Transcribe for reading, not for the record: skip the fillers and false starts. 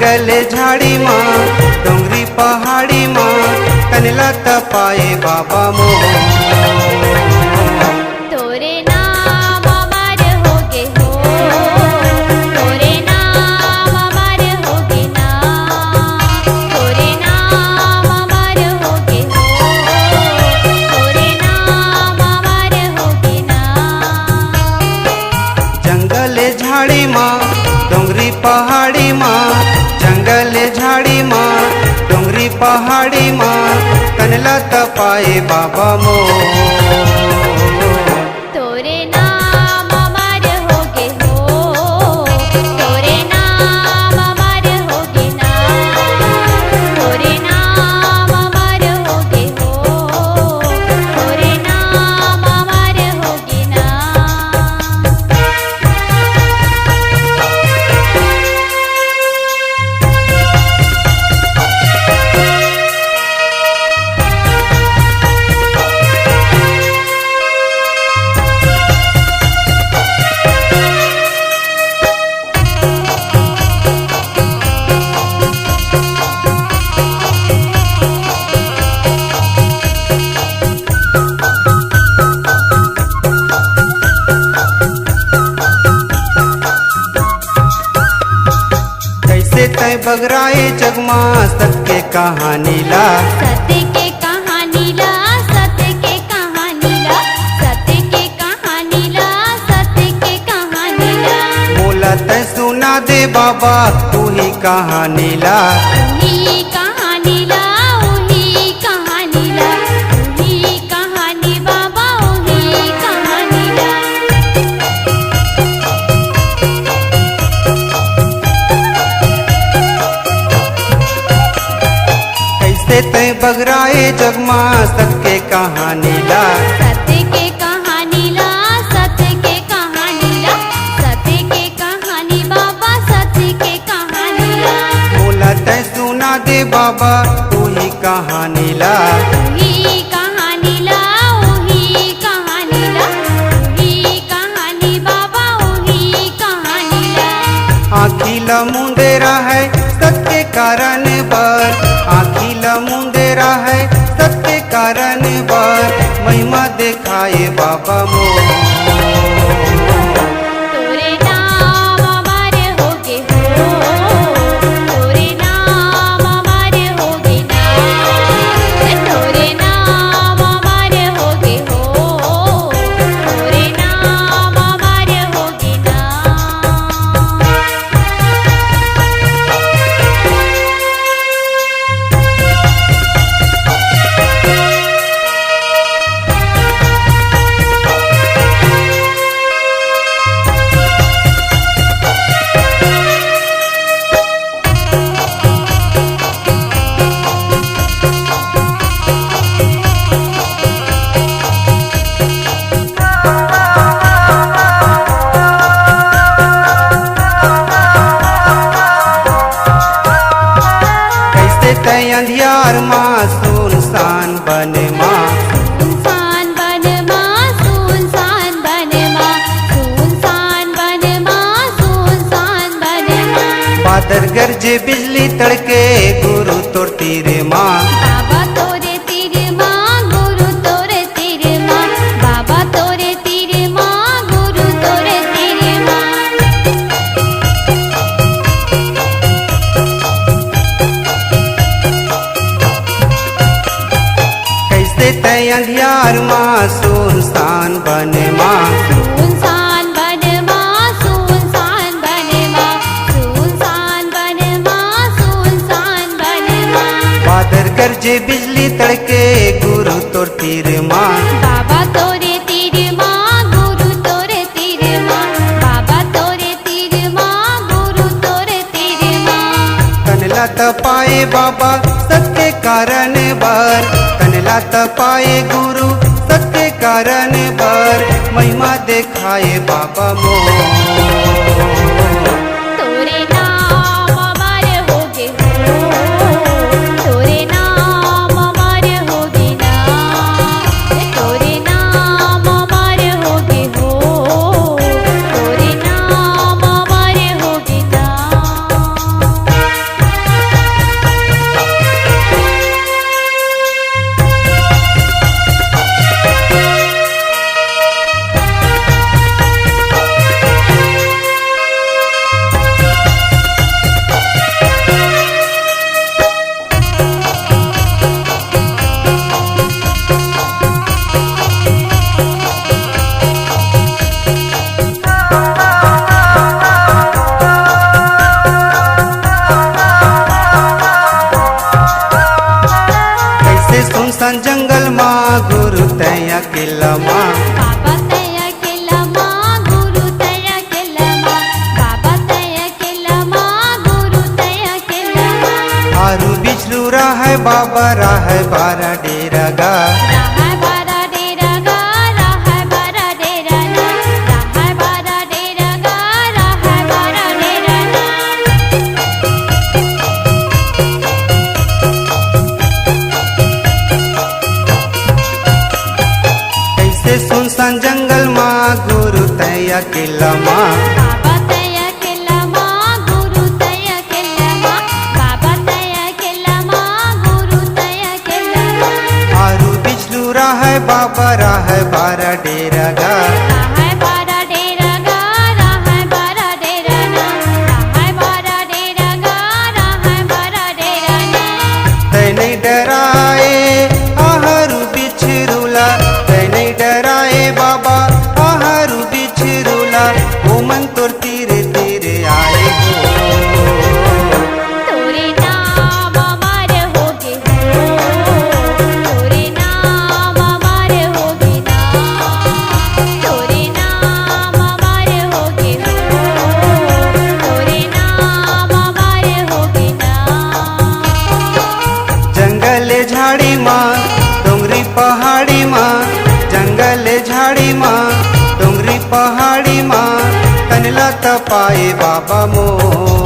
जंगल झाड़ी माँ डोंगरी पहाड़ी माँ तनला तपाए बाबा मोर। तोरे नाम अमर होगे हो, तोरे नाम अमर होगे ना, तोरे नाम अमर होगे हो, तोरे नाम अमर होगे ना। जंगल झाड़ी माँ डोंगरी पहाड़ी माँ जंगल झाड़ी माँ डोंगरी पहाड़ी माँ तनला तपाए बाबा मोर। तोरे नाम अमर होगे हो, तोरे नाम अमर होगे ना, तोरे नाम अमर होगे हो, तोरे नाम अमर होगे ना। कैसे तय बगराए जगमा सत्य कहानी ला, सत्य के कहानी ला, सत्य के कहानी ला, सत्य के कहानी ला, सत्य के कहानी ला। बोला तय सुना दे बाबा तू ही कहानी ला। उही कहानी ला, उही कहानी ला, उही कहानी बाबा, उही कहानी ला। कैसे तय बगराए जगमा सत्य कहानी ला, सत्य के कहानी ला, सत्य के कहानी ला, सत्य के कहानी बाबा, सत्य के कहानी ला। बोला तय सुना दे बाबा तू ही कहानी ला। उही कहानी ला, उही कहानी ला, उही कहानी बाबा, उही कहानी ला। आखिला मुंदेरा है सत्य कारण बर, आखिला मुंदेरा है सत्य कारण बर महिमा दिखाए बाबा मोर। तोरे नाम अमर होगे हो, तोरे नाम अमर होगे ना, तोरे नाम अमर होगे हो, तोरे नाम अमर होगे ना। कैसे तय अंधियार माँ सुनसान बन माँ, सुनसान बन माँ, सुनसान बन माँ, सुनसान बन माँ, सुनसान बन माँ। बादल गरजे बिजली तड़के गुरु तोर तीरे माँ। बाबा तोरे तीर माँ, गुरु तोरे तीर माँ, बाबा तोरे तीर माँ, गुरु तोरे तीर माँ। कैसे तय अंधियार माँ सुनसान बन माँ, सुनसान बन माँ, सुनसान बन माँ, सुनसान बन माँ, सुनसान बन माँ। बादल गरजे बिजली तड़के गुरु तोर तीर माँ। बाबा तोरे तीर माँ, गुरु तोरे तीर माँ, बाबा तोरे तीर माँ, गुरु तोरे तीर माँ। तनला तपाए बाबा सत्य कारण बर, तनला तपाए गुरु सत्य कारण बर महिमा दिखाए बाबा मोर। तोरे नाम अमर होगे हो, तोरे नाम अमर होगे ना, तोरे नाम अमर होगे हो, तोरे नाम अमर होगे ना। सुनसान जंगल माँ गुरु तया केला माँ बाबा तया केला माँ गुरु तया केला माँ बाबा तया केला माँ गुरु तया केला माँ आरु बिछलू राह बाबा राह बारा डेरा गा राह बारा डेरा गा राह बारा डेरा ना राह बारा डेरा गा राह बारा डेरा ना कैसे सुनसान जंगल माँ गुरु तया केला माँ बाबा तया केला माँ गुरु तया केला माँ बाबा तया केला माँ गुरु तया केला माँ आरु बिछलू राह बाबा राह बारा डेरा गा राह बारा डेरा गा राह बारा डेरा ना राह बारा डेरा गा राह बारा डेरा ना तै नहीं डराए आहारू बिछरूला तै नहीं डराए बाबा आहारू बिछरूला ओ मन तोर तीरे तीरे आए हो तोरे नाम अमर होगे हो तोरे नाम अमर होगे ना तोरे नाम अमर होगे हो तोरे नाम अमर होगे ना जंगल झाड़ी माँ डोंगरी पहाड़ी माँ जंगल झाड़ी माँ डोंगरी पहाड़ी माँ तनला तपाए बाबा मोर